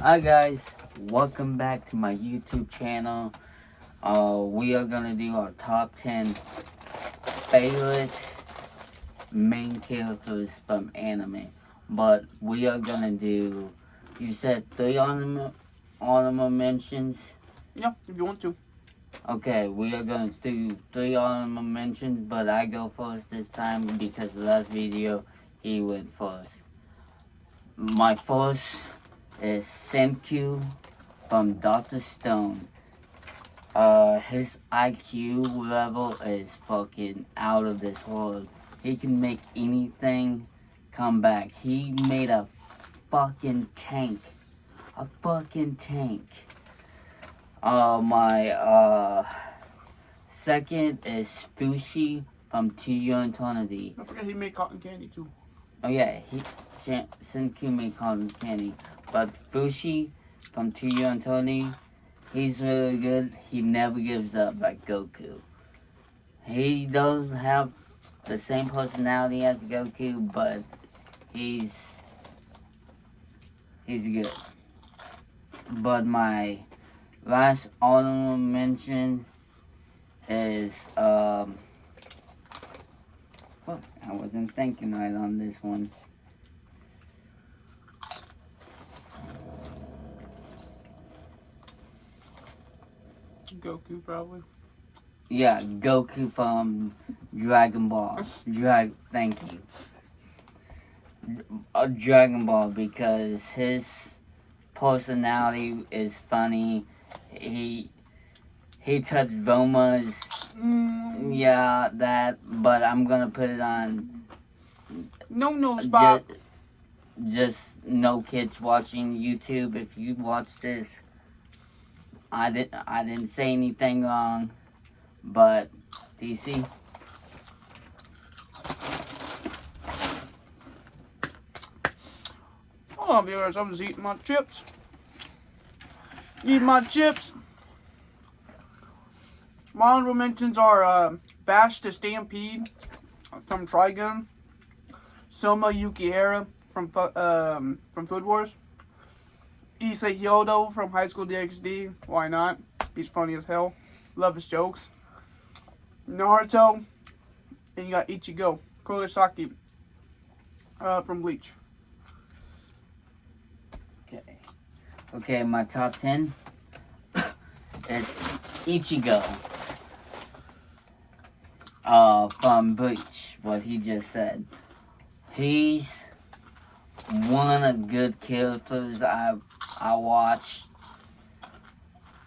Hi guys, welcome back to my YouTube channel. We are gonna do our top 10 favorite main characters from anime. But we are gonna do, you said 3 honorable mentions? Yeah, if you want to. Okay, we are gonna do 3 honorable mentions, but I go first this time because the last video he went first. My first is Senku from Dr. Stone. His IQ level is fucking out of this world. He can make anything come back. He made a fucking tank. A fucking tank. My second is Fushi from To Your Eternity. Don't forget he made cotton candy too. Oh yeah, Senku made cotton candy. But Fushi from To Your Eternity, he's really good. He never gives up like Goku. He doesn't have the same personality as Goku, but he's good. But my last honorable mention is I wasn't thinking right on this one. Goku probably. Yeah, Goku from Dragon Ball. Thank you. Dragon Ball, because his personality is funny. He touched Voma's. Yeah, that. But I'm gonna put it on. No spot. Just no kids watching YouTube. If you watch this, I didn't say anything wrong. But DC. Hold on, viewers. I was eating my chips. Eating my chips. My honorable mentions are Bash the Stampede from Trigun, Soma Yukihara from Food Wars, Issa Hyodo from High School DxD. Why not? He's funny as hell. Love his jokes. Naruto, and you got Ichigo Kurosaki from Bleach. Okay, my top 10 is Ichigo from Bleach, what he just said. He's one of the good characters I watched.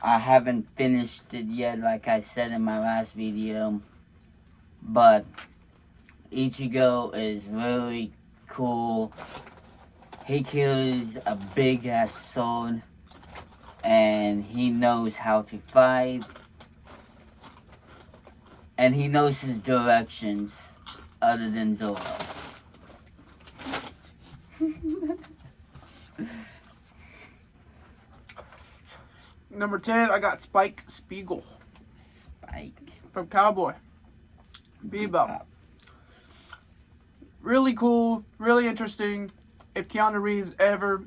I haven't finished it yet, like I said in my last video, but Ichigo is really cool. He carries a big ass sword, and he knows how to fight, and he knows his directions other than Zoro. Number 10, I got Spike Spiegel. Spike. From Cowboy Bebop. Really cool, really interesting. If Keanu Reeves ever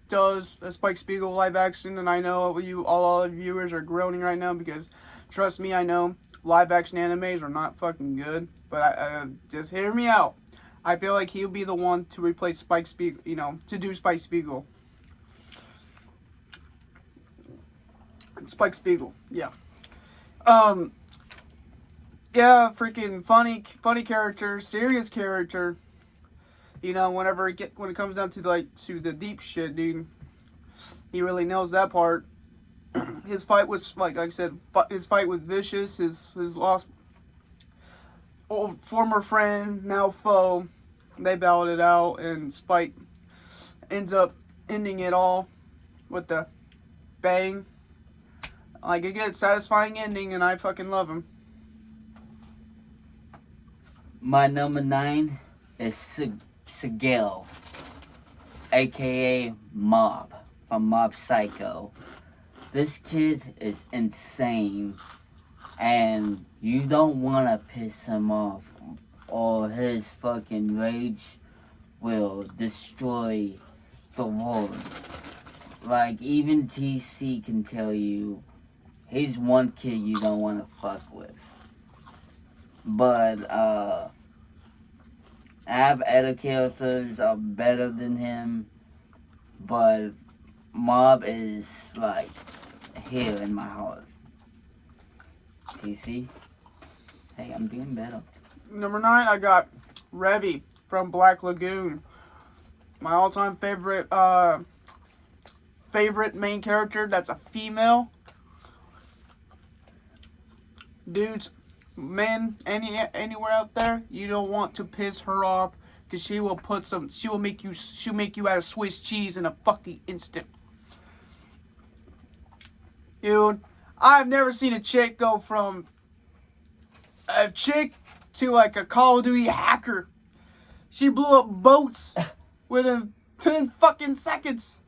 does a Spike Spiegel live action, and I know all of you viewers are groaning right now because, trust me, I know live action animes are not fucking good. But just hear me out. I feel like he'll be the one to replace Spike Spiegel, to do Spike Spiegel. Spike Spiegel, yeah. Yeah, freaking funny character, serious character. When it comes down to the deep shit, dude, he really knows that part. His fight was like I said, his fight with Vicious, his lost old former friend, now foe. They battled it out, and Spike ends up ending it all with the bang. Like a good, satisfying ending, and I fucking love him. My number 9 is Sigil, aka Mob, from Mob Psycho. This kid is insane, and you don't want to piss him off, or his fucking rage will destroy the world. like, even TC can tell you, he's one kid you don't want to fuck with. But, Av other characters are better than him, but Mob is, like, here in my heart. TC? Hey, I'm doing better. Number 9, I got Revy from Black Lagoon. My all-time favorite main character that's a female. Dudes, men, anywhere out there, you don't want to piss her off, because she'll make you out of Swiss cheese in a fucking instant. Dude, I've never seen a chick go from a chick to like a Call of Duty hacker. She blew up boats within 10 fucking seconds.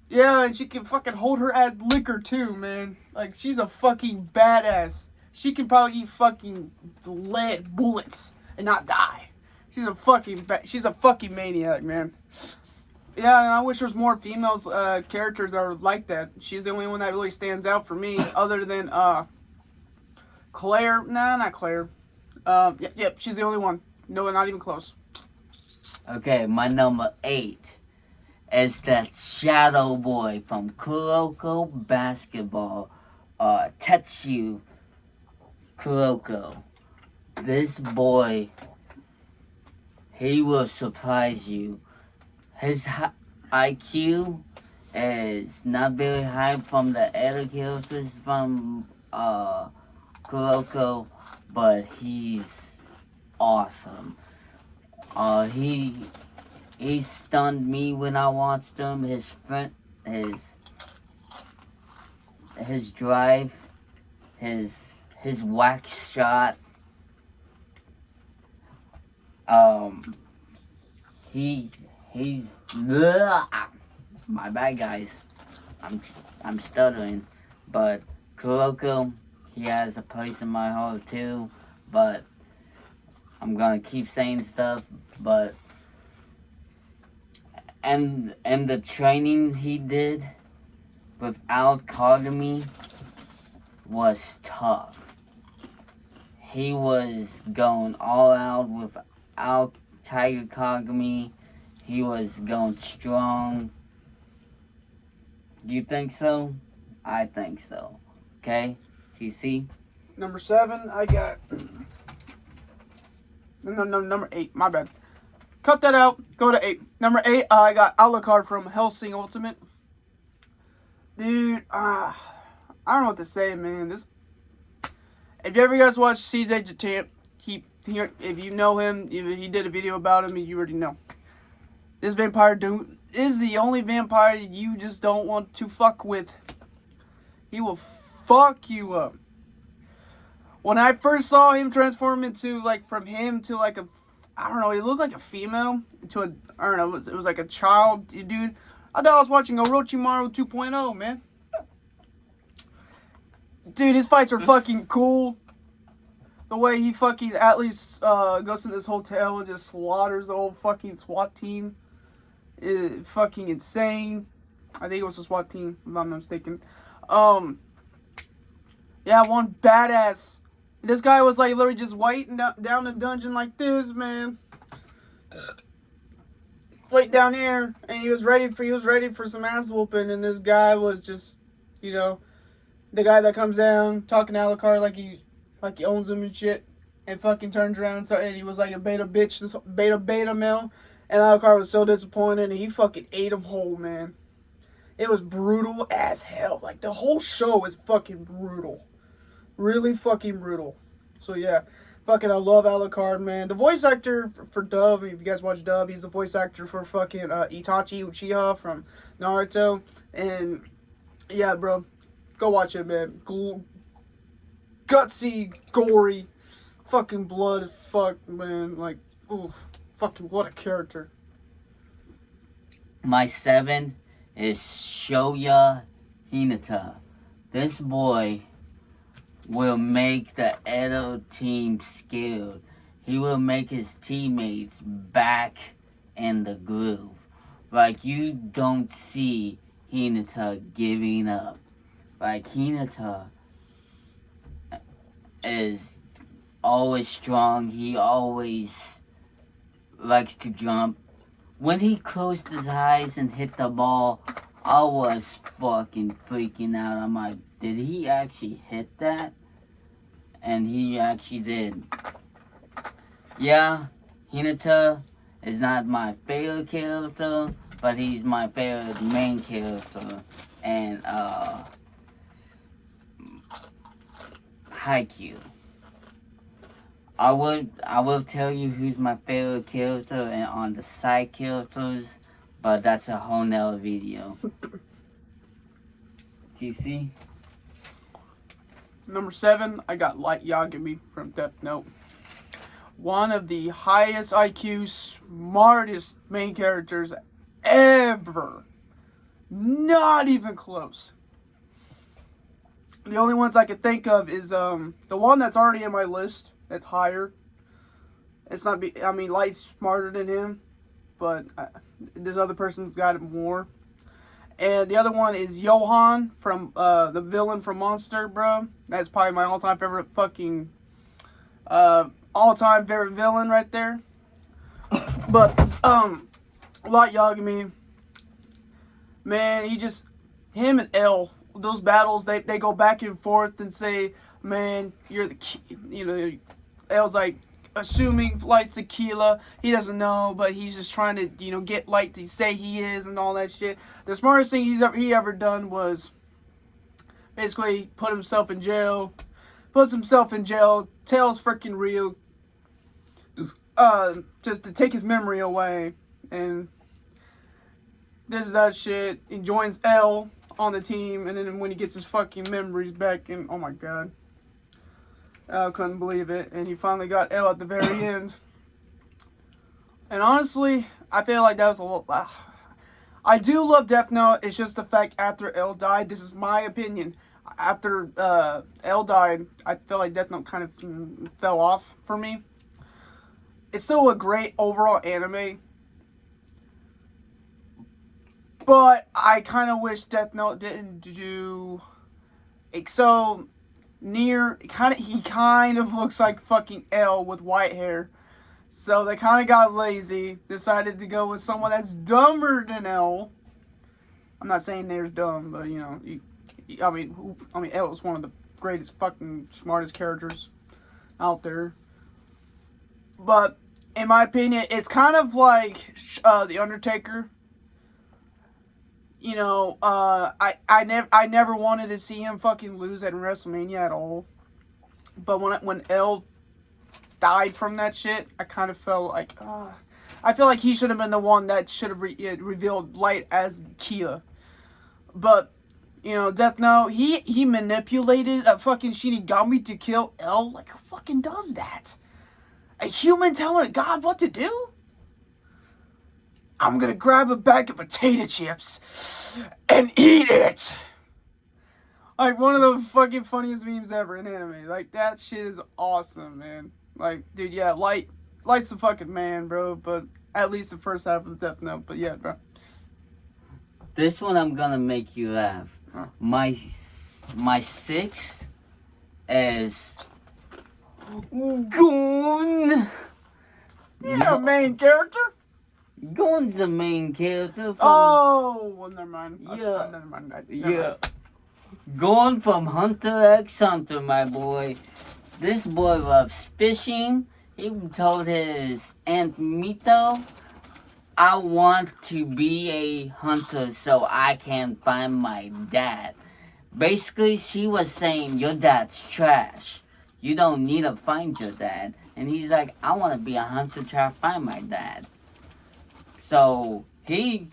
Yeah, and she can fucking hold her ass liquor too, man. Like, she's a fucking badass. She can probably eat fucking lead bullets and not die. She's a fucking maniac, man. Yeah, and I wish there was more females characters that are like that. She's the only one that really stands out for me, other than Claire. Nah, not Claire. Yep, she's the only one. No, not even close. Okay, my number 8 is that shadow boy from Kuroko Basketball, Tetsu Kuroko. This boy, he will surprise you. His IQ is not very high from the other characters from Kuroko, but he's awesome. He stunned me when I watched him. His drive, his wax shot. He's my bad, guys. I'm stuttering, but Kuroko, he has a place in my heart too. But I'm gonna keep saying stuff. But and the training he did without Kagami was tough. He was going all out without Tiger Kagami. He was going strong. Do you think so? I think so. Okay? TC? Number 7, I got... No, number 8. My bad. Cut that out. Go to 8. Number 8, I got Alucard from Hellsing Ultimate. Dude, I don't know what to say, man. If you ever guys watch CJ Jatant, if you know him, if he did a video about him, you already know. This vampire dude is the only vampire you just don't want to fuck with. He will fuck you up. When I first saw him transform into, like, from him to, like, I don't know, he looked like a female to I don't know, it was like a child dude. I thought I was watching Orochimaru 2.0, man. Dude, his fights are fucking cool. The way he fucking at least goes to this hotel and just slaughters the whole fucking SWAT team is fucking insane. I think it was a SWAT team, if I'm not mistaken. Yeah, one badass. This guy was like literally just waiting down the dungeon like this, man. Wait down here, and he was ready for some ass whooping, and this guy was just, you know, the guy that comes down talking to Alucard like he owns him and shit, and fucking turns around and he was like a beta bitch, this beta male, and Alucard was so disappointed, and he fucking ate him whole, man. It was brutal as hell. Like, the whole show is fucking brutal. Really fucking brutal. So, yeah. Fucking, I love Alucard, man. The voice actor for Dove, if you guys watch Dove, he's the voice actor for fucking Itachi Uchiha from Naruto. And, yeah, bro. Go watch it, man. Gutsy, gory, fucking blood, fuck, man. Like, oof. Fucking, what a character. My 7 is Shoya Hinata. This boy will make the Edo team scared. He will make his teammates back in the groove. Like, you don't see Hinata giving up. Like, Hinata is always strong. He always likes to jump. When he closed his eyes and hit the ball, I was fucking freaking out. I'm like, did he actually hit that? And he actually did. Yeah, Hinata is not my favorite character, but he's my favorite main character. And, Haikyuu. I will tell you who's my favorite character and on the side characters, but that's a whole nother video. TC? Number 7, I got Light Yagami from Death Note. One of the highest IQ, smartest main characters ever. Not even close. The only ones I could think of is the one that's already in my list. That's higher. It's not. Light's smarter than him, but this other person's got it more. And the other one is Johan from the villain from Monster, bro. That's probably my all-time favorite fucking all-time favorite villain right there. But Light Yagami, man, him and L, those battles, they go back and forth and say, man, you're the L's like assuming Light's Aquila. He doesn't know, but he's just trying to, get Light to say he is and all that shit. The smartest thing he ever done was basically puts himself in jail, tells freaking Ryu just to take his memory away, and this is that shit. He joins L on the team, and then when he gets his fucking memories back, and oh my god, I couldn't believe it. And he finally got L at the very end. And honestly, I feel like that was a little. I do love Death Note. It's just the fact after L died. This is my opinion. After L died, I feel like Death Note kind of fell off for me. It's still a great overall anime, but I kind of wish Death Note didn't do so. He kind of looks like fucking L with white hair. So they kind of got lazy, decided to go with someone that's dumber than L. I'm not saying they're dumb, but L is one of the greatest fucking smartest characters out there. But in my opinion, it's kind of like The Undertaker. I never wanted to see him fucking lose at WrestleMania at all. But when L died from that shit, I kind of felt like, I feel like he should have been the one that should have revealed Light as Kia. But Death Note, he manipulated a fucking Shinigami to kill L. Like, who fucking does that? A human telling a god what to do? I'm gonna grab a bag of potato chips and eat it. Like, one of the fucking funniest memes ever in anime. Like, that shit is awesome, man. Like, dude, yeah, Light's the fucking man, bro. But at least the first half of the Death Note. But yeah, bro. This one I'm gonna make you laugh. Huh. My 6 is Gon. Yeah, main character. Gon's the main character. Well, never mind. Yeah. Never mind. Yeah. Gon from Hunter x Hunter, my boy. This boy loves fishing. He told his Aunt Mito, I want to be a hunter so I can find my dad. Basically, she was saying, your dad's trash. You don't need to find your dad. And he's like, I want to be a hunter to try to find my dad. So, he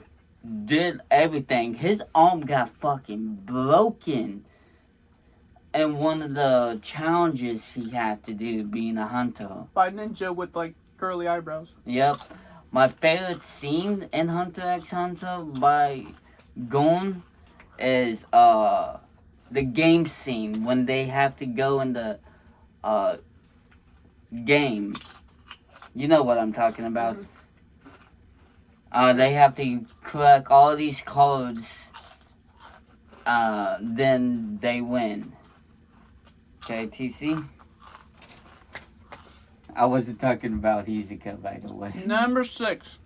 did everything. His arm got fucking broken. And one of the challenges he had to do being a hunter. By ninja with, like, curly eyebrows. Yep. My favorite scene in Hunter x Hunter by Gon is the game scene when they have to go in the game. You know what I'm talking about. They have to collect all these cards. Then they win. Okay, TC? I wasn't talking about Hizuka, by the way. Number 6.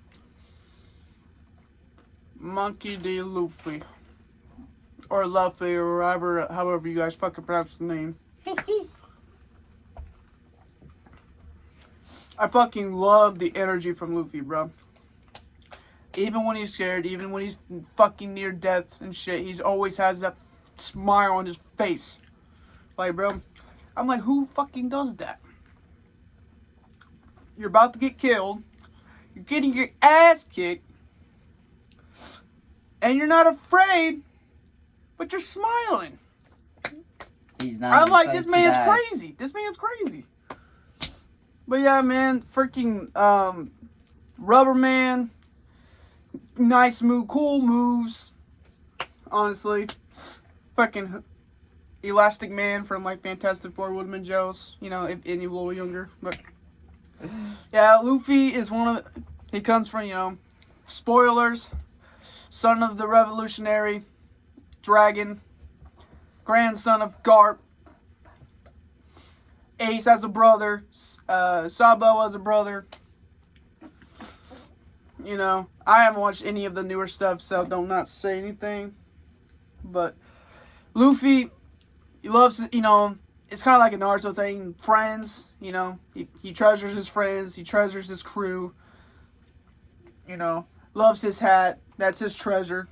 Monkey D. Luffy. Or Luffy, or however you guys fucking pronounce the name. I fucking love the energy from Luffy, bro. Even when he's scared, even when he's fucking near death and shit, he's always has that smile on his face. Like, bro, I'm like, who fucking does that? You're about to get killed. You're getting your ass kicked. And you're not afraid, but you're smiling. He's not. I'm like, this man's crazy. This man's crazy. But yeah, man, freaking Rubber Man. Nice move, cool moves. Honestly. Fucking Elastic Man from like Fantastic Four would have been jealous. You know, if any a little younger. But yeah, Luffy is one of the, he comes from, you know, spoilers. Son of the revolutionary dragon. Grandson of Garp. Ace has a brother. Sabo has a brother. You know, I haven't watched any of the newer stuff, so don't not say anything. But Luffy, he loves, you know, it's kind of like a Naruto thing. Friends, you know, he treasures his friends. He treasures his crew. You know, loves his hat. That's his treasure,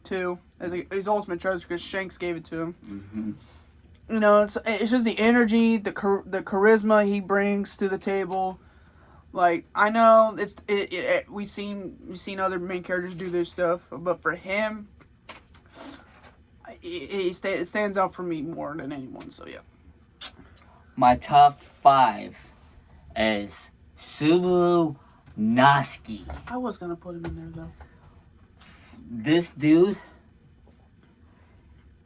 too. As his ultimate treasure because Shanks gave it to him. Mm-hmm. You know, it's just the energy, the charisma he brings to the table. Like, I know we've seen other main characters do this stuff, but for him, it stands out for me more than anyone. So yeah. My top 5 is Subaru Natsuki. I was gonna put him in there though. This dude,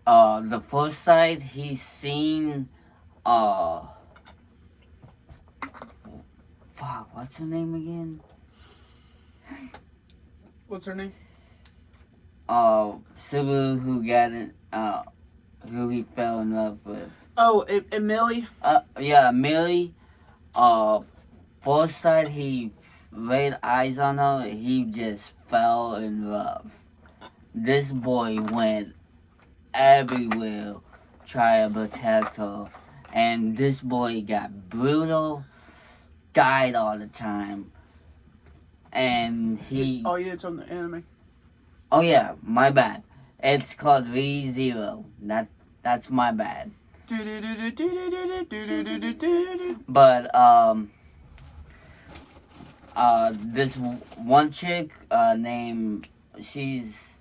the first side he's seen, fuck, what's her name again? What's her name? Subaru who got it, who he fell in love with. Oh, Emily? Yeah, Millie. First side he laid eyes on her, he just fell in love. This boy went everywhere trying to protect her, and this boy got brutal, died all the time, and he... Oh yeah, it's on the anime. Oh yeah, my bad. It's called ReZero. That's my bad. But this one chick named, she's...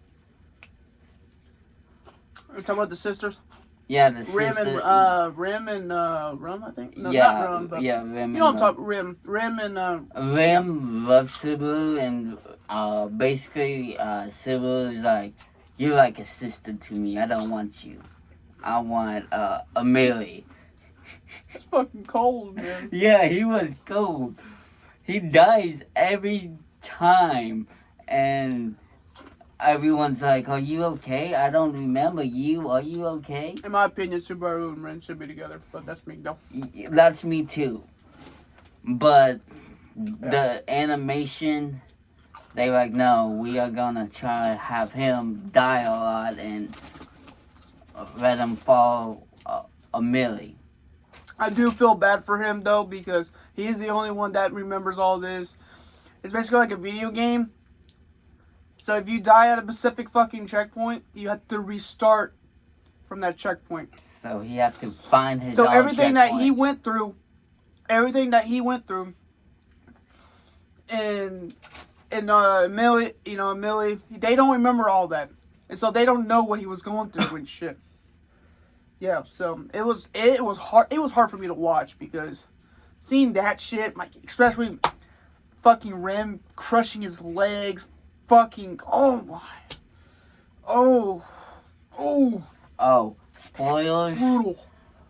Are you talking about the sisters? Yeah, the Rim sister. and Rim and Rum, I think. No, yeah, not Rum, but yeah, Rim. you know what I'm talking. Rim and Rim loves Subaru, and basically Subaru is like, you're like a sister to me. I don't want you. I want Amelie. It's fucking cold, man. Yeah, he was cold. He dies every time, and everyone's like, are you okay? I don't remember you. Are you okay? In my opinion, Subaru and Rin should be together, but that's me, though. That's me too. But the animation, they were like, no, we are gonna try to have him die a lot and let him fall a milli. I do feel bad for him, though, because he is the only one that remembers all this. It's basically like a video game. So if you die at a specific fucking checkpoint, you have to restart from that checkpoint. So he has to find his So own everything checkpoint. that he went through, and Millie, Millie, they don't remember all that, and so they don't know what he was going through and shit. Yeah, so it was hard. It was hard for me to watch because seeing that shit, like especially fucking Rim crushing his legs, fucking spoilers. brutal.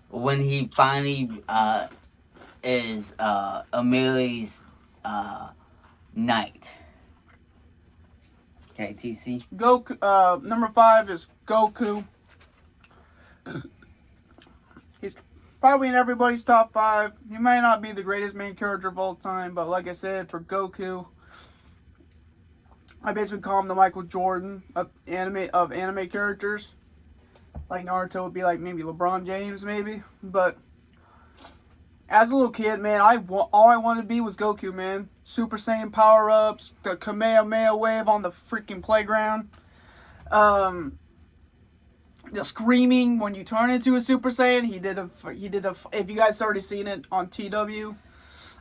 When he finally is Amelie's knight. KTC. Goku. Number 5 is Goku. He's probably in everybody's top 5. He may not be the greatest main character of all time, but like I said, for Goku, I basically call him the Michael Jordan of anime characters. Like Naruto would be like maybe LeBron James, maybe. But as a little kid, man, all I wanted to be was Goku, man. Super Saiyan power-ups, the Kamehameha wave on the freaking playground. The screaming when you turn into a Super Saiyan. He did a. If you guys already seen it on TW,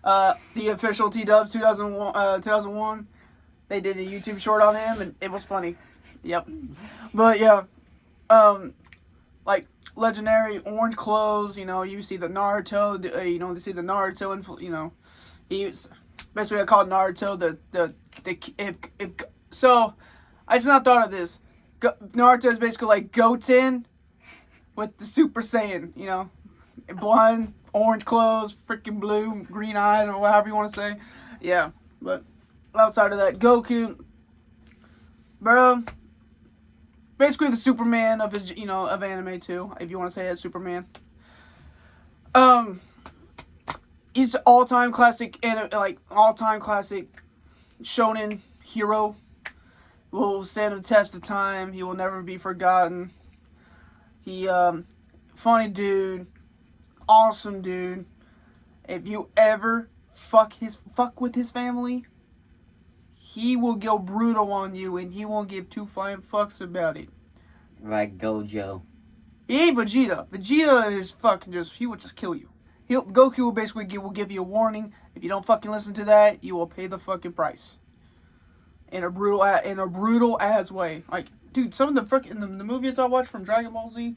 the official T-Dubs 2001, they did a YouTube short on him, and it was funny. Yep. But yeah, like legendary orange clothes. You know, you see the Naruto. You see the Naruto, and he's basically I call Naruto so. I just not thought of this. Naruto is basically like Goten with the Super Saiyan, blonde, orange clothes, freaking blue, green eyes, or whatever you want to say. Yeah, but outside of that, Goku, bro, basically the Superman of his, of anime too, if you want to say it, Superman. He's all-time classic shonen hero. Will stand the test of time. He will never be forgotten. He, funny dude, awesome dude. If you ever fuck with his family, he will go brutal on you, and he won't give two flying fucks about it. Like Gojo. He ain't Vegeta. Vegeta is fucking he will just kill you. Goku will basically give you a warning. If you don't fucking listen to that, you will pay the fucking price. In a brutal ass way. Like, dude, some of the movies I watched from Dragon Ball Z,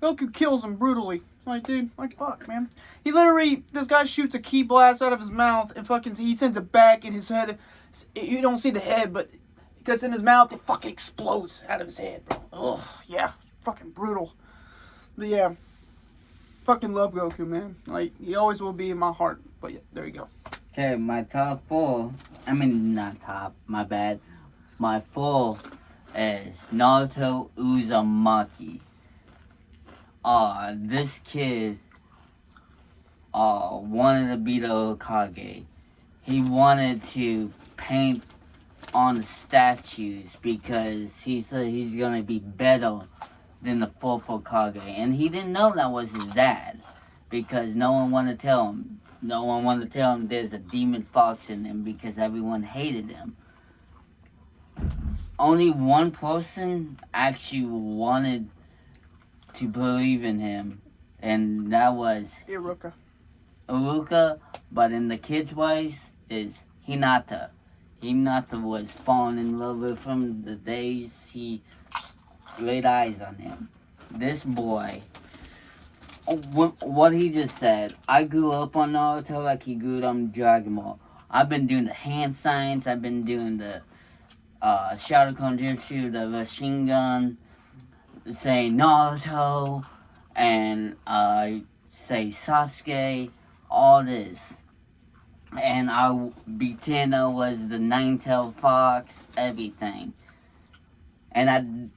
Goku kills him brutally. Like, dude, fuck, man. This guy shoots a ki blast out of his mouth and he sends it back in his head. You don't see the head, but because in his mouth, it fucking explodes out of his head, bro. Ugh, yeah, fucking brutal. But yeah, fucking love Goku, man. Like, he always will be in my heart. But yeah, there you go. Okay, my top 4. I mean, not top, my bad. My 4 is Naruto Uzumaki. This kid wanted to be the Hokage. He wanted to paint on the statues because he said he's gonna be better than the 4th Hokage. And he didn't know that was his dad because no one wanted to tell him. No one wanted to tell him there's a demon fox in him because everyone hated him. Only one person actually wanted to believe in him, and that was Iruka, but in the kids' ways is Hinata. Hinata was falling in love with him the days he laid eyes on him. This boy, what he just said, I grew up on Naruto like he grew up on Dragon Ball. I've been doing the hand signs, I've been doing the Shadow-Clone Jutsu, the machine gun, say Naruto, and say Sasuke, all this. And I pretend I was the nine-tailed fox, everything. And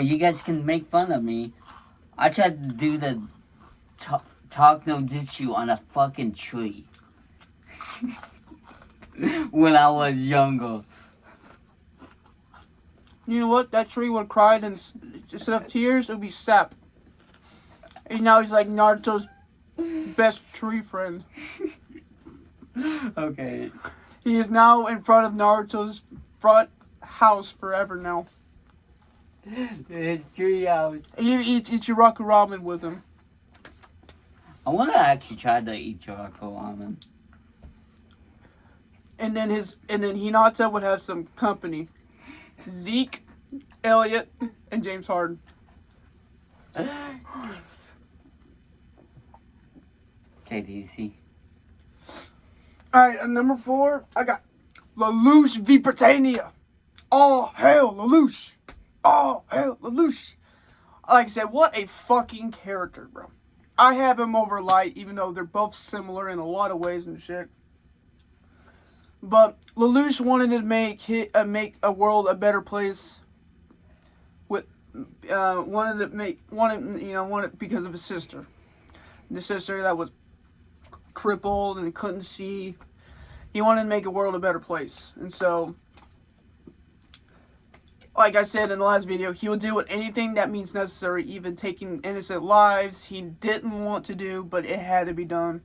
you guys can make fun of me. I tried to do the talk no jutsu on a fucking tree. When I was younger. You know what? That tree would have cried, and instead of tears, it would be sap. And now he's like Naruto's best tree friend. Okay. He is now in front of Naruto's front house forever now. His tree house. And you eat Ichiraku ramen with him. I want to actually try the Ichiraku ramen. And then Hinata would have some company. Zeke, Elliot, and James Harden. KDC. Alright, number 4, I got Lelouch v Britannia. All hail Lelouch. All hail Lelouch. Like I said, what a fucking character, bro. I have him over Light, even though they're both similar in a lot of ways and shit. But Lelouch wanted to make a world a better place. Wanted because of his sister. The sister that was crippled and couldn't see. He wanted to make a world a better place. And so, like I said in the last video, he will do anything that means necessary, even taking innocent lives he didn't want to do, but it had to be done.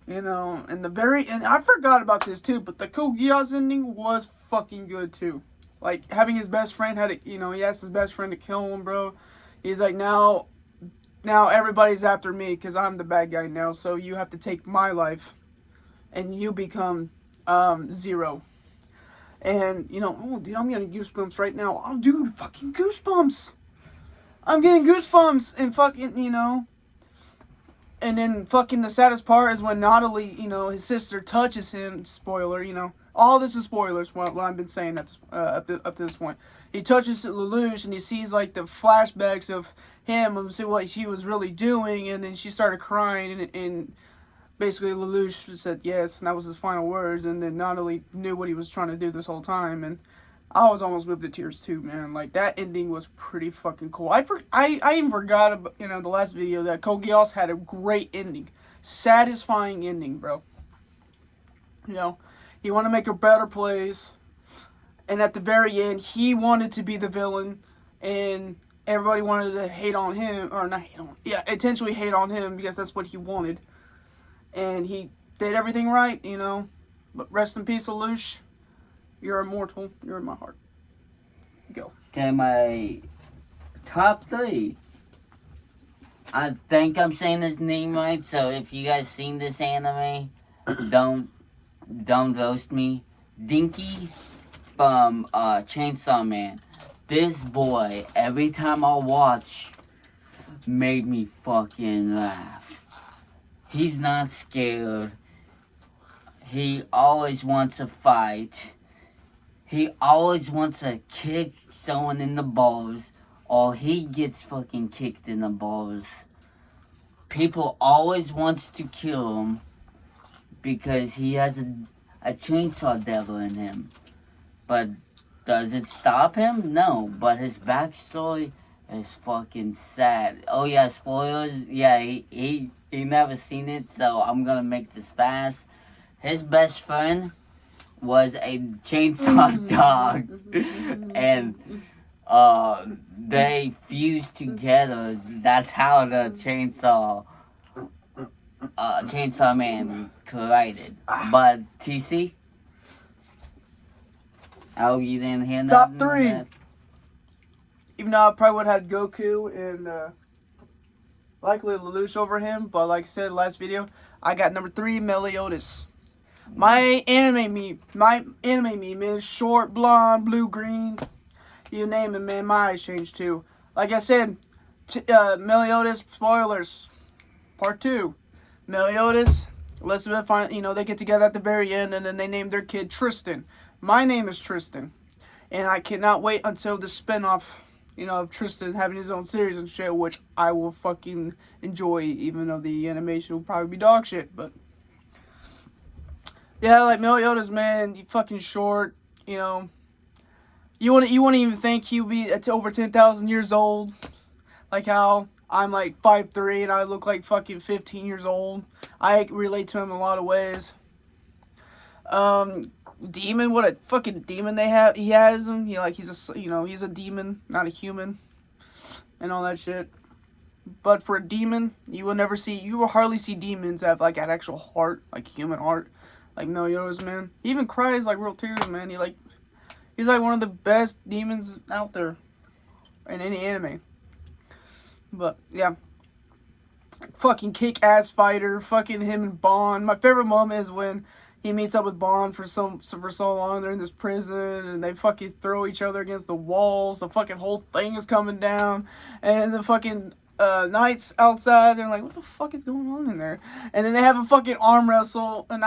And I forgot about this too, but the Code Geass ending was fucking good too. Like, having his best friend he asked his best friend to kill him, bro. He's like, now everybody's after me because I'm the bad guy now, so you have to take my life and you become Zero. And, oh, dude, I'm getting goosebumps right now. Oh, dude, fucking goosebumps. I'm getting goosebumps and fucking, And then fucking the saddest part is when Natalie, his sister touches him. Spoiler, All this is spoilers, what I've been saying up to this point. He touches Lelouch and he sees like the flashbacks of him and see what he was really doing. And then she started crying and basically Lelouch said yes. And that was his final words. And then Natalie knew what he was trying to do this whole time. And I was almost moved to tears too, man. Like, that ending was pretty fucking cool. I even forgot about, the last video that Code Geass had a great ending. Satisfying ending, bro. He wanted to make a better place. And at the very end, he wanted to be the villain. And everybody wanted to hate on him. Or not hate on him. Yeah, intentionally hate on him because that's what he wanted. And he did everything right, But rest in peace, Lelouch. You're immortal. You're in my heart. Go. Okay, my top 3. I think I'm saying his name right, so if you guys seen this anime, don't roast me. Dinky from Chainsaw Man. This boy, every time I watch, made me fucking laugh. He's not scared. He always wants to fight. He always wants to kick someone in the balls, or he gets fucking kicked in the balls. People always wants to kill him because he has a chainsaw devil in him. But does it stop him? No. But his backstory is fucking sad. Oh yeah, spoilers. Yeah, he never seen it, so I'm gonna make this fast. His best friend was a chainsaw dog, and they fused together. That's how the Chainsaw Man collided. But TC, oh, you didn't hear Top nothing? 3. Even though I probably would have had Goku and likely Lelouch over him, but like I said in the last video, I got number 3, Meliodas. My anime meme is short, blonde, blue, green. You name it, man. My eyes changed too. Like I said, Meliodas, spoilers. Part 2. Meliodas, Elizabeth, they get together at the very end and then they name their kid Tristan. My name is Tristan. And I cannot wait until the spinoff, of Tristan having his own series and shit, which I will fucking enjoy, even though the animation will probably be dog shit, but yeah, like Meliodas, man, you fucking short, You wouldn't even think he would be over 10,000 years old. Like how I'm like 5'3" and I look like fucking 15 years old. I relate to him in a lot of ways. Demon, what a fucking demon he has him. He's a demon, not a human. And all that shit. But for a demon, you will hardly see demons have like an actual heart, like human heart. Like Meliodas, man. He even cries like real tears, man. He's like one of the best demons out there in any anime. But yeah, fucking kick-ass fighter. Fucking him and Bond. My favorite moment is when he meets up with Bond for so long. They're in this prison and they fucking throw each other against the walls. The fucking whole thing is coming down, and the fucking knights outside. They're like, what the fuck is going on in there? And then they have a fucking arm wrestle and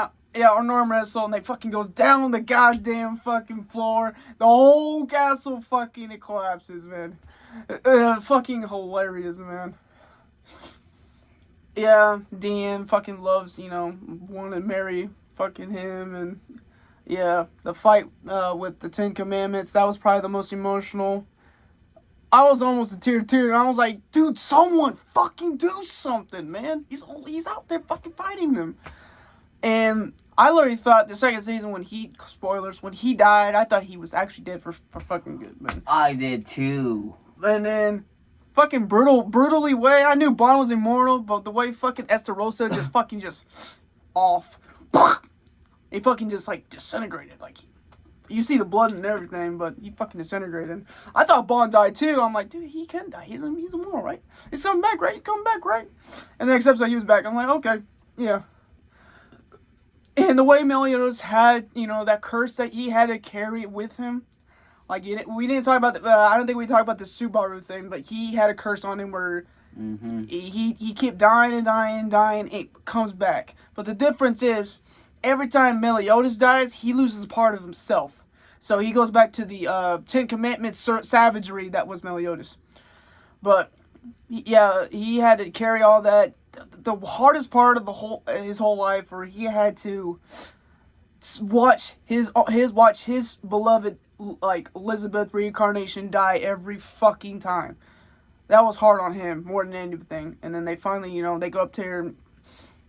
they fucking goes down the goddamn fucking floor. The whole castle fucking, it collapses, man. Fucking hilarious, man. Yeah, Dean fucking loves, wanted to marry fucking him, and Yeah, the fight with the Ten Commandments, that was probably the most emotional. I was almost a tear, and I was like, dude, someone fucking do something, man. He's out there fucking fighting them. And I literally thought the second season when he died, I thought he was actually dead for fucking good, man. I did too. And then fucking brutally way, I knew Bond was immortal, but the way fucking Esterosa just fucking just off. He fucking just like disintegrated, like you see the blood and everything, but he fucking disintegrated. I thought Bond died too. I'm like, dude, he can die. He's immortal, right? He's coming back, right? He's coming back, right? And the next episode, he was back. I'm like, okay, yeah. And the way Meliodas had, that curse that he had to carry with him, like we didn't talk about. I don't think we talked about the Subaru thing, but he had a curse on him where he kept dying and dying and dying. And it comes back, but the difference is every time Meliodas dies, he loses part of himself. So he goes back to the Ten Commandments savagery that was Meliodas. But yeah, he had to carry all that. The hardest part of his whole life, where he had to watch his beloved like Elizabeth reincarnation die every fucking time. That was hard on him more than anything. And then they finally, they go up there and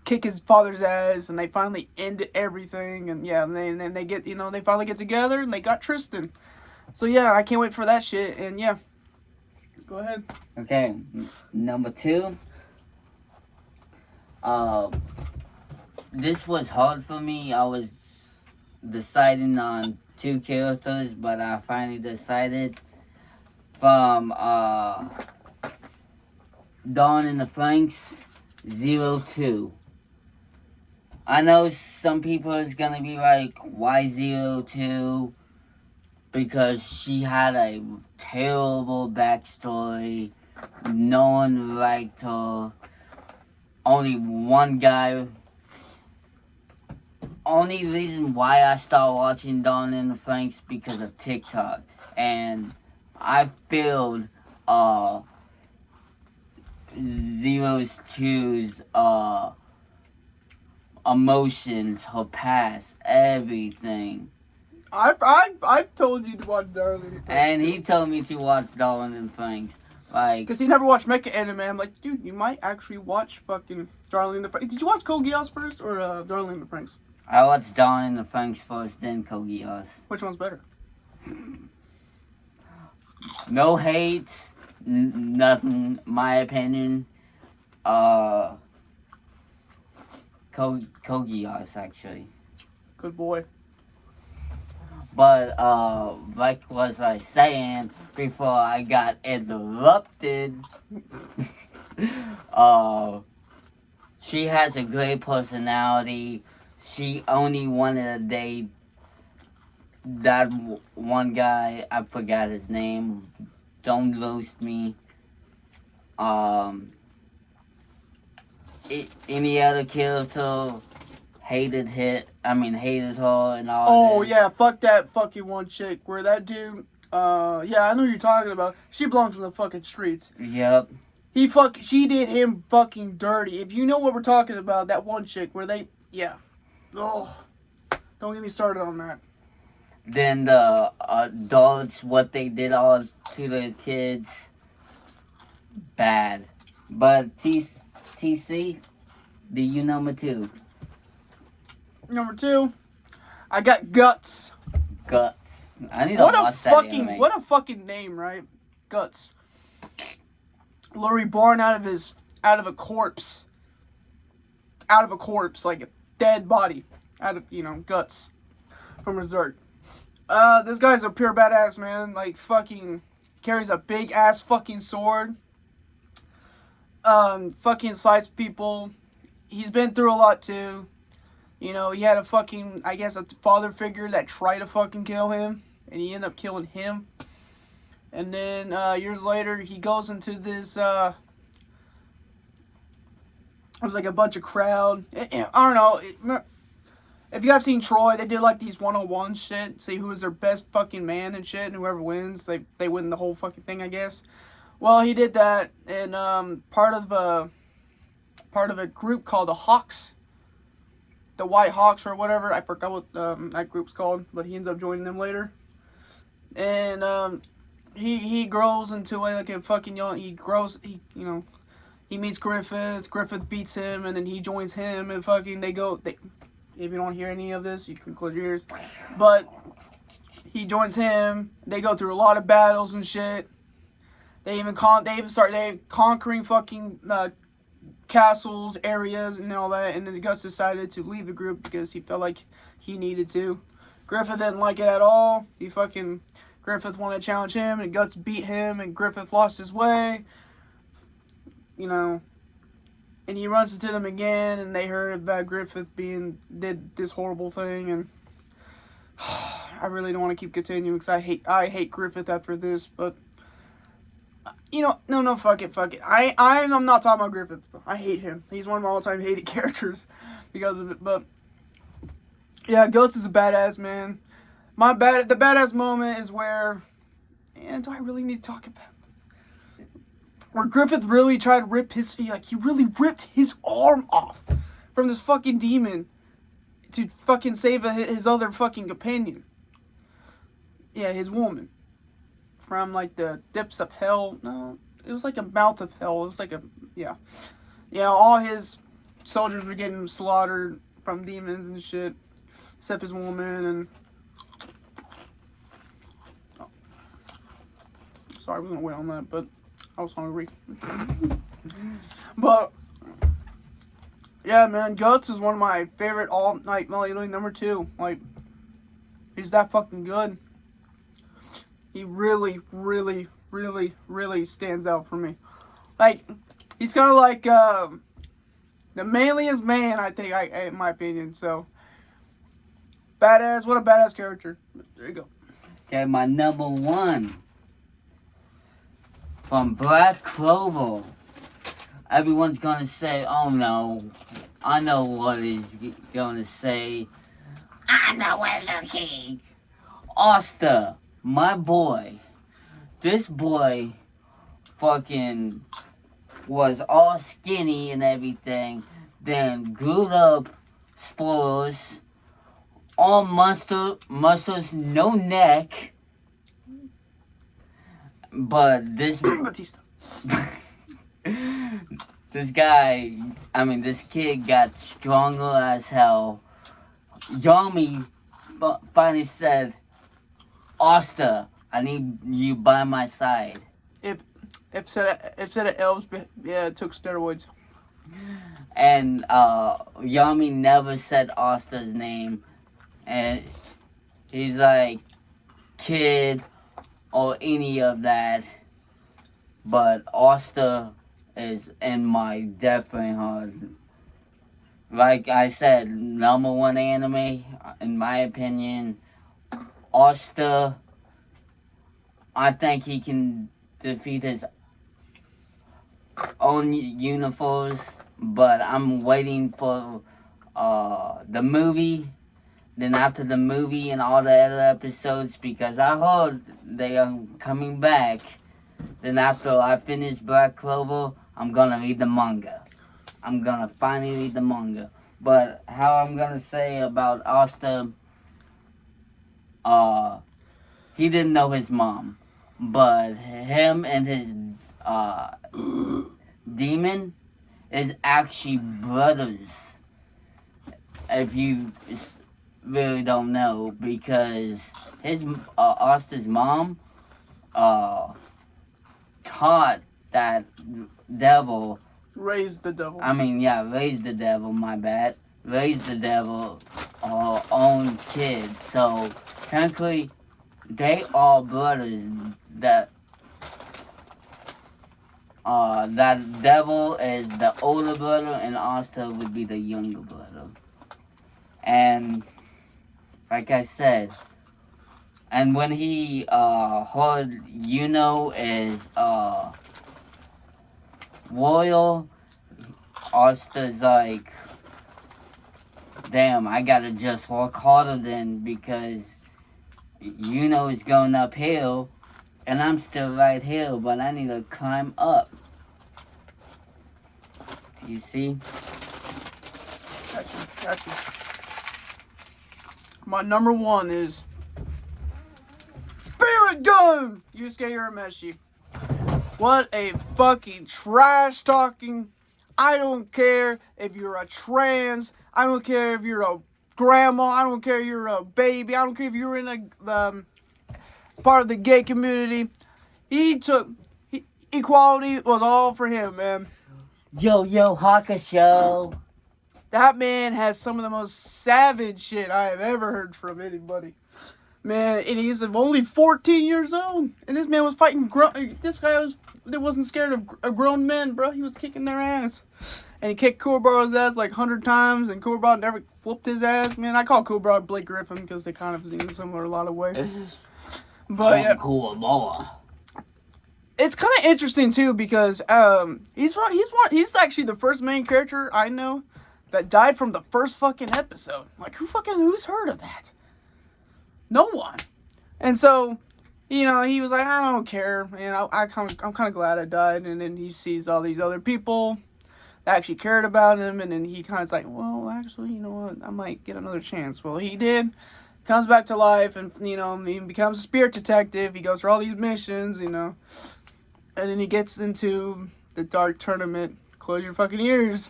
kick his father's ass, and they finally end everything, and yeah, and then they get, they finally get together, and they got Tristan. So yeah, I can't wait for that shit, and yeah. Go ahead. Okay, number 2. This was hard for me. I was deciding on 2 characters, but I finally decided from Dawn in the Franxx, 02. I know some people is gonna be like, why 02? Because she had a terrible backstory. No one liked her. Only one guy. Only reason why I started watching Dawn in the Franxx because of TikTok. And I filled 02's emotions, her past, everything. I told you to watch Darling. And he told me to watch Darling in the Franxx. Like, because he never watched Mecha Anime. I'm like, dude, you might actually watch fucking Darling in the Franxx. Did you watch Code Geass first or Darling in the Franxx? I watched Dawn in the Franxx first, then Code Geass. Which one's better? No hates, nothing. My opinion. Code Geass, actually. Good boy. But like was I saying before I got interrupted, she has a great personality. She only wanted to date that one guy. I forgot his name. Don't roast me. Any other character hated her and all. Oh this. yeah, fuck that fucking one chick where that dude. Yeah, I know who you're talking about. She belongs in the fucking streets. Yep. She did him fucking dirty. If you know what we're talking about, that one chick where they, yeah. Oh, don't get me started on that. Then the adults, what they did all to the kids, bad. But TC, do you number 2? Number 2, I got Guts. Guts. I need to watch that anime. What a fucking name, right? Guts. Literally born out of a corpse, like a dead body, out of, Guts from Berserk. This guy's a pure badass, man. Like, fucking carries a big ass fucking sword. Fucking slice people. He's been through a lot too. He had a fucking, I guess, a father figure that tried to fucking kill him, and he ended up killing him. And then years later, he goes into this. It was like a bunch of crowd. I don't know. If you guys seen Troy, they did like these 101 shit. See who is their best fucking man and shit, and whoever wins, they win the whole fucking thing, I guess. Well, he did that, and part of a group called the Hawks. the White Hawks or whatever. I forgot what that group's called, but he ends up joining them later. And he grows into like a fucking young. He meets Griffith. Griffith beats him, and then he joins him, and fucking they go. If you don't hear any of this, you can close your ears. But he joins him. They go through a lot of battles and shit. They even start conquering fucking castles, areas, and all that. And then Gus decided to leave the group because he felt like he needed to. Griffith didn't like it at all. Griffith wanted to challenge him, and Guts beat him, and Griffith lost his way. And he runs into them again, and they heard about Griffith did this horrible thing, and I really don't want to keep continuing because I hate Griffith after this, but no, fuck it. I'm not talking about Griffith. I hate him. He's one of my all-time hated characters because of it, but yeah, Guts is a badass, man. The badass moment is where, do I really need to talk about it? Where Griffith really tried to rip he really ripped his arm off from this fucking demon to fucking save his other fucking companion. Yeah, his woman. From like the depths of hell. No, it was like a mouth of hell. It was like yeah, all his soldiers were getting slaughtered from demons and shit, except his woman. And sorry, I was gonna wait on that, but I was hungry. But yeah, man, Guts is one of my favorite number 2. Like, he's that fucking good. He really, really, really, really stands out for me. Like, he's kind of like the manliest man, I think, in my opinion. So, badass. What a badass character. There you go. Okay, my number 1. From Black Clover. Everyone's gonna say, oh no, I know what he's gonna say. I'm the Wizard King. Asta, my boy. This boy fucking was all skinny and everything. Then grew up, spoilers, all muscles, no neck. But this Batista. this kid got stronger as hell. Yami finally said, Asta, I need you by my side. If said of elves, yeah, it took steroids. And Yami never said Asta's name. And he's like, kid, or any of that, but Asta is in my definitely heart. Like I said, number 1 anime, in my opinion. Asta, I think he can defeat his own universe, but I'm waiting for the movie. Then after the movie and all the other episodes, because I heard they are coming back. Then after I finish Black Clover, I'm gonna read the manga. I'm gonna finally read the manga. But how I'm gonna say about Asta, he didn't know his mom. But him and his demon is actually brothers. If you really don't know, because his Asta's mom taught that devil. Raised the devil. Raised the devil, my bad. Raised the devil own kids. So technically they are brothers. That devil is the older brother and Asta would be the younger brother. And like I said, and when he heard is royal, Asta's like, damn, I gotta just work harder then, because is going uphill and I'm still right here, but I need to climb up. Do you see? Gotcha. my number one is Spirit Gun! Yusuke Urameshi. What a fucking trash talking. I don't care if you're a trans. I don't care if you're a grandma. I don't care if you're a baby. I don't care if you're in a part of the gay community. Equality was all for him, man. Yo Hakusho. That man has some of the most savage shit I have ever heard from anybody. Man, and he's only 14 years old. And this man was fighting this guy wasn't scared of grown men, bro. He was kicking their ass. And he kicked Kuwabara's ass like 100 times, and Kuwabara never whooped his ass. Man, I call Kuwabara Blake Griffin because they kind of seem similar a lot of ways. But yeah. Kuwabara. It's kind of interesting too because he's actually the first main character I know that died from the first fucking episode. Like who's heard of that? No one. And so, you know, he was like, I don't care, and I'm kind of glad I died. And then he sees all these other people that actually cared about him, and then he kind of like, well, actually, you know what, I might get another chance. Well, he did. Comes back to life, and you know, he becomes a spirit detective. He goes for all these missions, you know, and then he gets into the Dark Tournament. Close your fucking ears.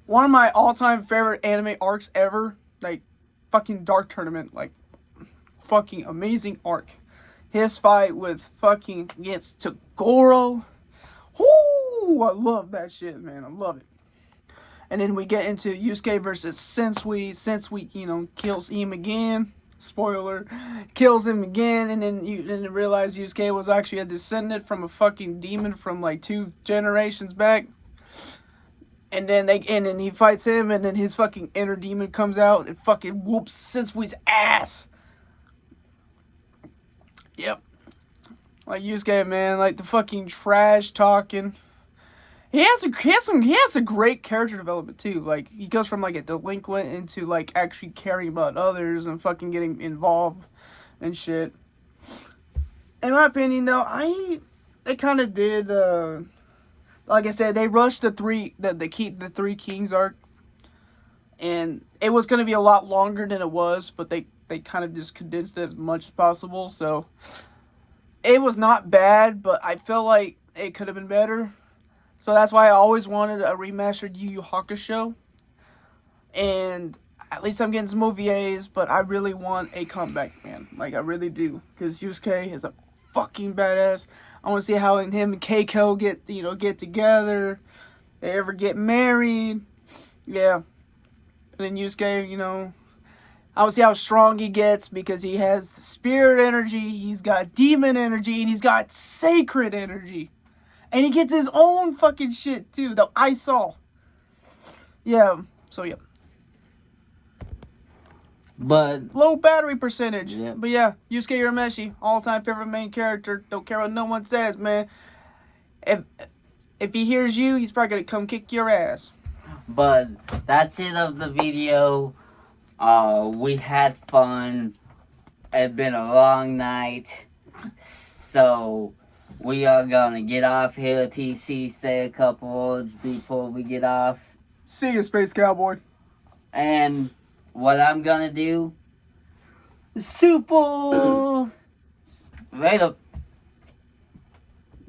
One of my all-time favorite anime arcs ever, like fucking Dark Tournament, like fucking amazing arc. His fight with fucking gets to Goro. Whoo! I love that shit, man. I love it. And then we get into Yusuke versus Sensui. Sensui, you know, kills him again. Spoiler. Kills him again. And then you realize Yusuke was actually a descendant from a fucking demon from like 2 generations back. And then he fights him, and then his fucking inner demon comes out and fucking whoops Sensui's ass. Yep. Like Yusuke, man, like the fucking trash talking. He has a great character development too. Like he goes from like a delinquent into like actually caring about others and fucking getting involved and shit. In my opinion, though, they kind of did. Like I said, they rushed the Three Kings arc, and it was going to be a lot longer than it was, but they kind of just condensed it as much as possible. So it was not bad, but I feel like it could have been better. So that's why I always wanted a remastered Yu Yu Hakusho. And at least I'm getting some OVAs, but I really want a comeback, man. Like, I really do. Because Yusuke is a fucking badass. I want to see how him and Keiko get together. They ever get married. Yeah. And then Yusuke, you know, I want to see how strong he gets because he has spirit energy, he's got demon energy, and he's got sacred energy. And he gets his own fucking shit, too, that I saw. Yeah, so yeah. But low battery percentage. Yeah. But yeah, Yusuke Urameshi, all-time favorite main character. Don't care what no one says, man. If he hears you, he's probably gonna come kick your ass. But that's it of the video. We had fun. It's been a long night. So we are gonna get off here. TC, say a couple words before we get off. See you, Space Cowboy. And what I'm gonna do, super. Later.